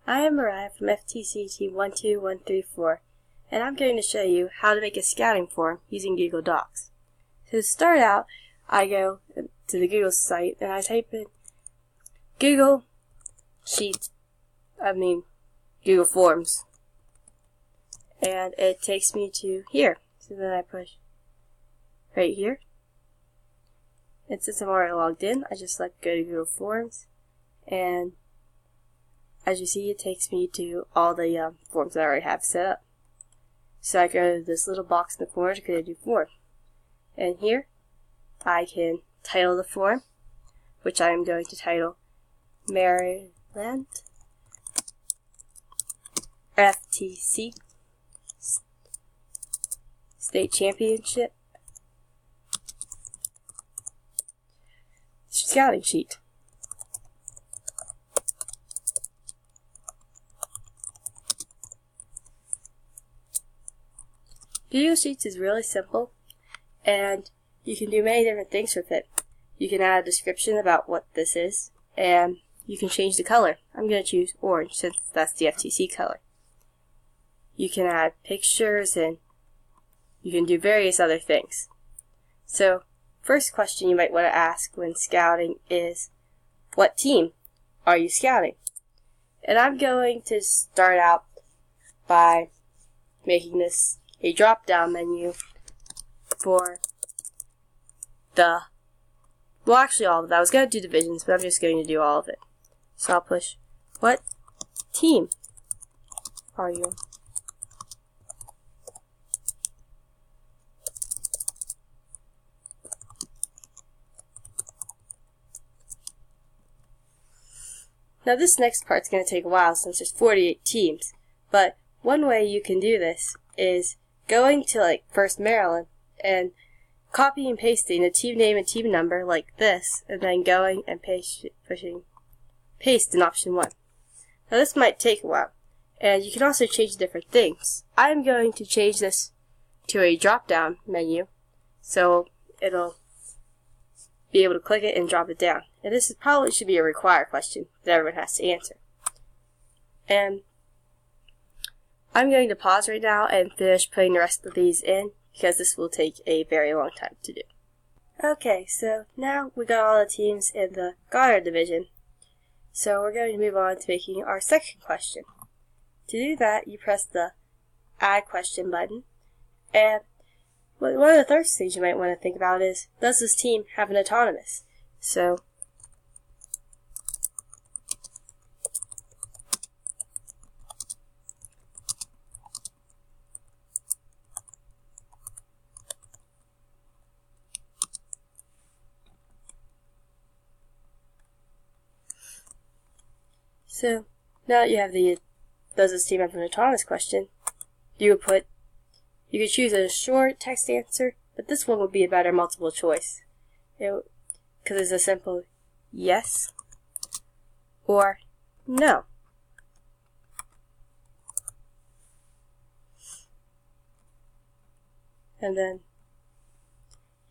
I am Mariah from FTC Team 12134, and I'm going to show you how to make a scouting form using Google Docs. So to start out, I go to the Google site and I type in Google Forms, and it takes me to here. So then I push right here, and since I'm already logged in, I just select go to Google Forms, and as you see, it takes me to all the forms that I already have set up. So I go to this little box in the corner to create a new form. And here, I can title the form, which I am going to title Maryland FTC State Championship Scouting Sheet. Google Sheets is really simple, and you can do many different things with it. You can add a description about what this is, and you can change the color. I'm going to choose orange since that's the FTC color. You can add pictures, and you can do various other things. So, first question you might want to ask when scouting is, what team are you scouting? And I'm going to start out by making this a drop-down menu for actually all of it. I was going to do divisions, but I'm just going to do all of it. So I'll push, what team are you? Now this next part's going to take a while since there's 48 teams, but one way you can do this is going to first Maryland and copy and pasting a team name and team number like this, and then going and pushing paste in option 1. Now this might take a while, and you can also change different things. I'm going to change this to a drop down menu, so it'll be able to click it and drop it down. And this probably should be a required question that everyone has to answer. And I'm going to pause right now and finish putting the rest of these in, because this will take a very long time to do. Okay, so now we got all the teams in the Goddard division. So we're going to move on to making our second question. To do that, you press the Add Question button, and one of the first things you might want to think about is, does this team have an autonomous? So now that you have the does this team have an autonomous question, you could choose a short text answer, but this one would be a better multiple choice. Because it's a simple yes or no. And then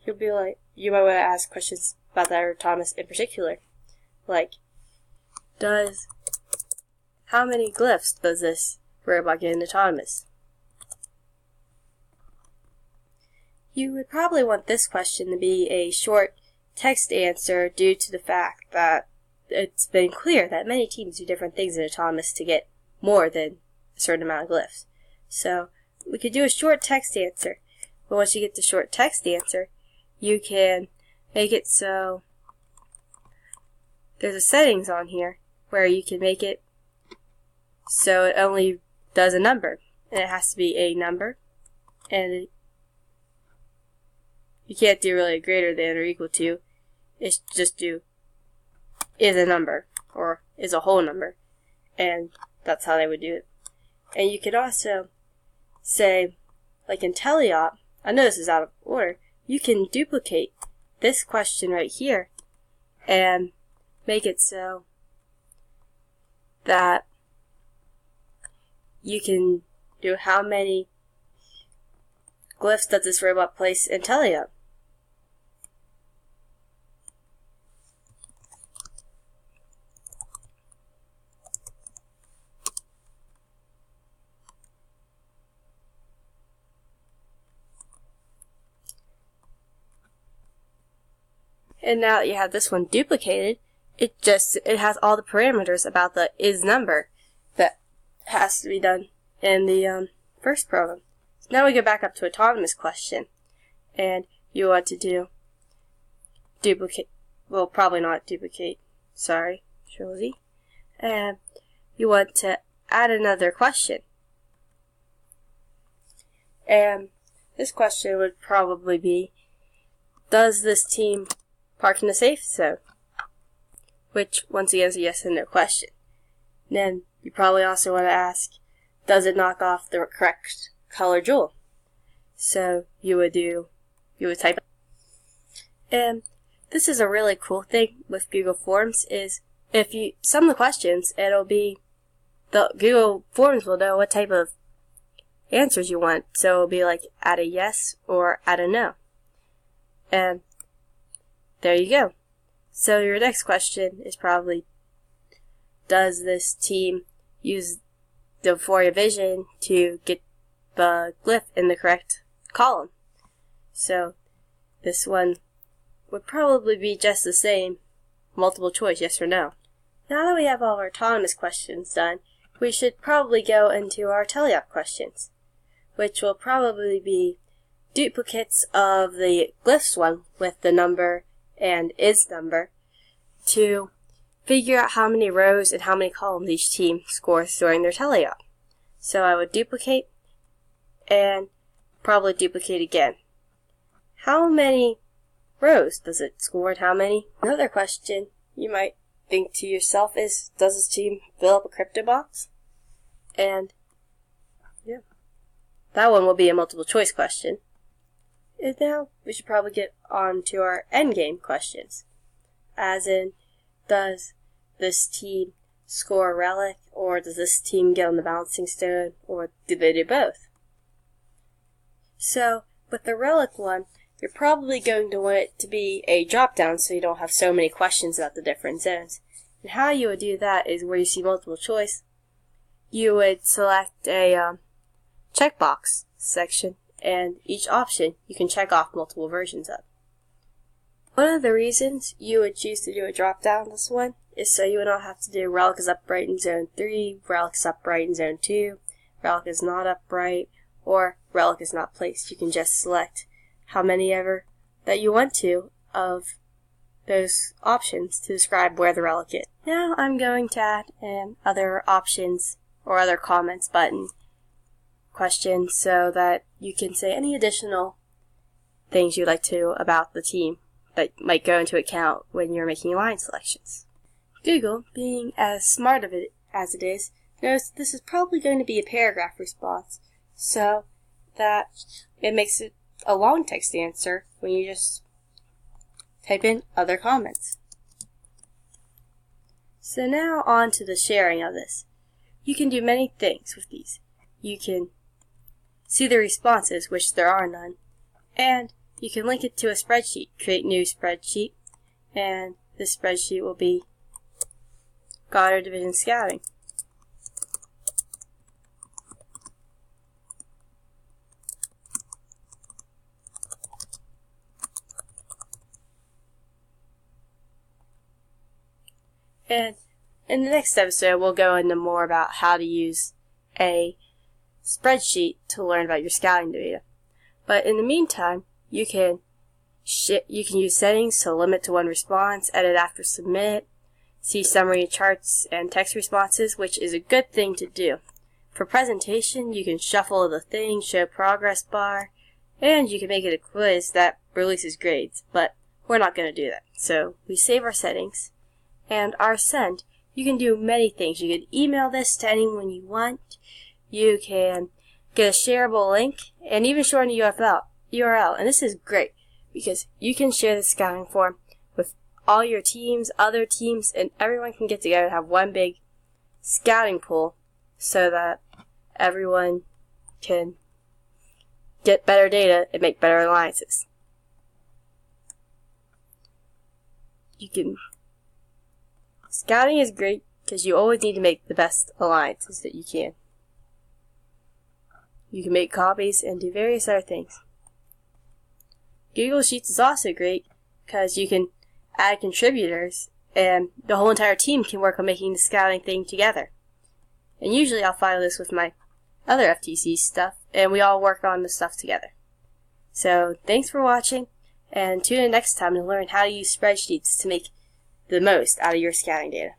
you might want to ask questions about that autonomous in particular. Like, how many glyphs does this robot get in autonomous? You would probably want this question to be a short text answer due to the fact that it's been clear that many teams do different things in autonomous to get more than a certain amount of glyphs. So we could do a short text answer, but once you get the short text answer, you can make it so there's a settings on here where you can make it so it only does a number, and it has to be a number, and you can't do really a greater than or equal to. It's just do is a number or is a whole number, and that's how they would do it. And you could also say, like in teleop, I know this is out of order, you can duplicate this question right here and make it so that you can do how many glyphs does this robot place in teleop. And now that you have this one duplicated, it has all the parameters about the is number that has to be done in the first program. So now we go back up to autonomous question, and you want to do duplicate, well, probably not duplicate, sorry, Control-Z, and you want to add another question. And this question would probably be, does this team park in a safe zone? Which, once again, is a yes and no question. And then you probably also want to ask, does it knock off the correct color jewel? So you would type. And this is a really cool thing with Google Forms is if you sum the questions, it'll be, the Google Forms will know what type of answers you want. So it'll be like add a yes or add a no. And there you go. So your next question is probably, does this team use the Euphoria Vision to get the glyph in the correct column? So this one would probably be just the same, multiple choice, yes or no. Now that we have all of our autonomous questions done, we should probably go into our teleop questions, which will probably be duplicates of the glyphs one with the number and is number to figure out how many rows and how many columns each team scores during their teleop. So I would duplicate and probably duplicate again. How many rows does it score and how many? Another question you might think to yourself is, does this team fill up a crypto box? And yeah, that one will be a multiple choice question. And now we should probably get on to our endgame questions. As in, does this team score a relic, or does this team get on the balancing stone, or do they do both? So, with the relic one, you're probably going to want it to be a drop down so you don't have so many questions about the different zones. And how you would do that is where you see multiple choice, you would select a checkbox section, and each option you can check off multiple versions of. One of the reasons you would choose to do a drop down on this one is so you would not have to do relic is upright in zone 3, relic is upright in zone 2, relic is not upright, or relic is not placed. You can just select how many ever that you want to of those options to describe where the relic is. Now I'm going to add an other options or other comments button question so that you can say any additional things you'd like to about the team that might go into account when you're making line selections. Google, being as smart of it as it is, knows this is probably going to be a paragraph response, so that it makes it a long text answer when you just type in other comments. So now on to the sharing of this. You can do many things with these. You can see the responses, which there are none, and you can link it to a spreadsheet, create new spreadsheet, and this spreadsheet will be Goddard Division Scouting. And in the next episode, we'll go into more about how to use a spreadsheet to learn about your scouting data. But in the meantime, you can use settings to limit to one response, edit after submit, see summary charts and text responses, which is a good thing to do. For presentation, you can shuffle the thing, show progress bar, and you can make it a quiz that releases grades, but we're not going to do that. So we save our settings, and our send. You can do many things. You can email this to anyone you want. You can get a shareable link, and even shorten the URL. And this is great because you can share the scouting form with all your teams, other teams, and everyone can get together and have one big scouting pool so that everyone can get better data and make better alliances. Scouting is great because you always need to make the best alliances that you can. You can make copies and do various other things. Google Sheets is also great because you can add contributors, and the whole entire team can work on making the scouting thing together. And usually I'll file this with my other FTC stuff, and we all work on the stuff together. So thanks for watching, and tune in next time to learn how to use spreadsheets to make the most out of your scouting data.